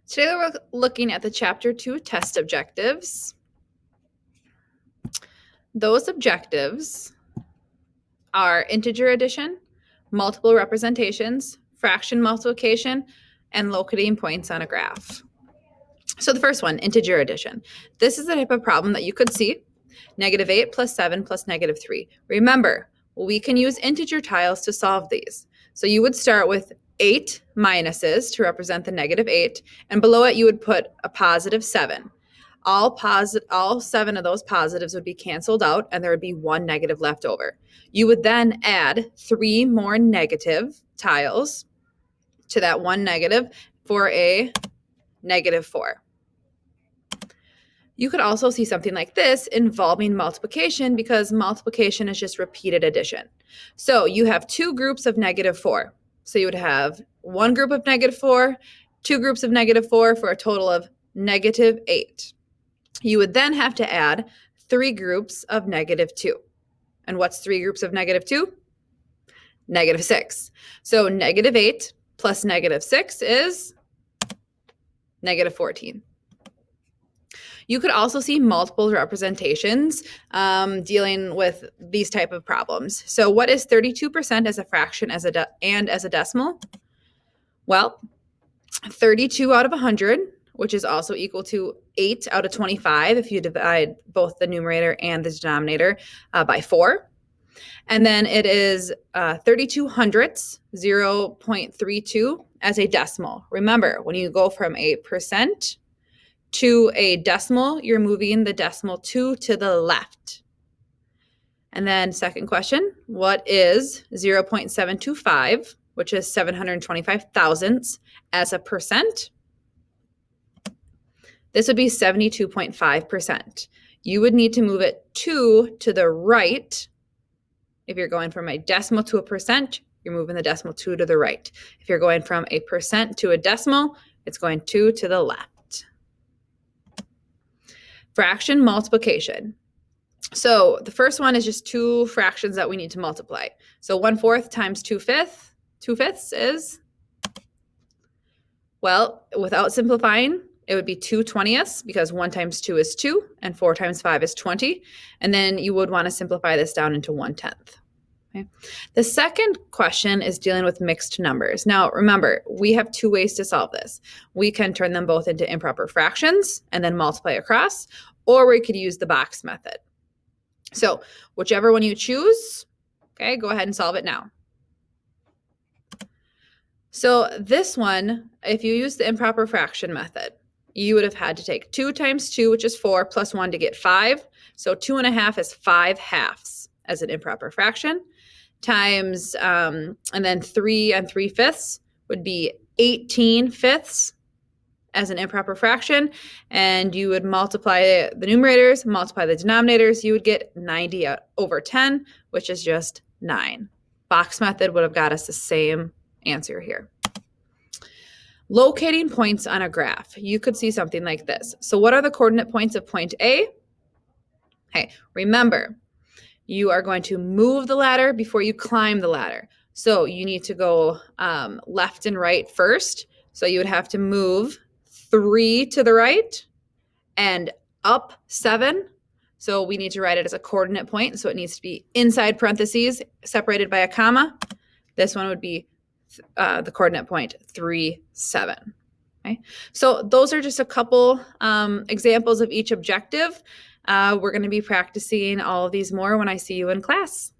Today we're looking at the Chapter 2 test objectives. Those objectives are integer addition, multiple representations, fraction multiplication, and locating points on a graph. So the first one, integer addition. This is the type of problem that you could see. -8 plus 7 plus -3. Remember, we can use integer tiles to solve these. So you would start with 8 minuses to represent the -8, and below it you would put a +7. All 7 of those positives would be canceled out, and there would be one negative left over. You would then add 3 more negative tiles to that one negative for a -4. You could also see something like this involving multiplication, because multiplication is just repeated addition. So you have two groups of -4. So you would have one group of -4, two groups of -4 for a total of -8. You would then have to add 3 groups of -2. And what's 3 groups of -2? -6. So -8 plus -6 is -14. You could also see multiple representations dealing with these type of problems. So what is 32% as a fraction and as a decimal? Well, 32 out of 100, which is also equal to 8 out of 25 if you divide both the numerator and the denominator by 4. And then it is 32 hundredths, 0.32 as a decimal. Remember, when you go from a percent to a decimal, you're moving the decimal 2 to the left. And then second question, what is 0.725, which is 725 thousandths as a percent? This would be 72.5%. You would need to move it 2 to the right. If you're going from a decimal to a percent, you're moving the decimal 2 to the right. If you're going from a percent to a decimal, it's going 2 to the left. Fraction multiplication. So the first one is just two fractions that we need to multiply. So 1/4 times 2/5. 2/5 is, well, without simplifying, it would be 2/20ths, because 1 times 2 is 2 and 4 times 5 is 20. And then you would want to simplify this down into 1/10. Okay. The second question is dealing with mixed numbers. Now, remember, we have 2 ways to solve this. We can turn them both into improper fractions and then multiply across, or we could use the box method. So whichever one you choose, okay, go ahead and solve it now. So this one, if you use the improper fraction method, you would have had to take 2 times 2, which is 4, plus 1 to get 5. So 2.5 is 5/2 as an improper fraction, times, and then 3 and 3/5 would be 18/5 as an improper fraction. And you would multiply the numerators, multiply the denominators, you would get 90/10, which is just 9. Box method would have got us the same answer here. Locating points on a graph. You could see something like this. So what are the coordinate points of point A? Okay, remember, you are going to move the ladder before you climb the ladder. So you need to go left and right first. So you would have to move 3 to the right and up 7. So we need to write it as a coordinate point. So it needs to be inside parentheses, separated by a comma. This one would be the coordinate point 3, 7. Okay. So those are just a couple examples of each objective. We're going to be practicing all of these more when I see you in class.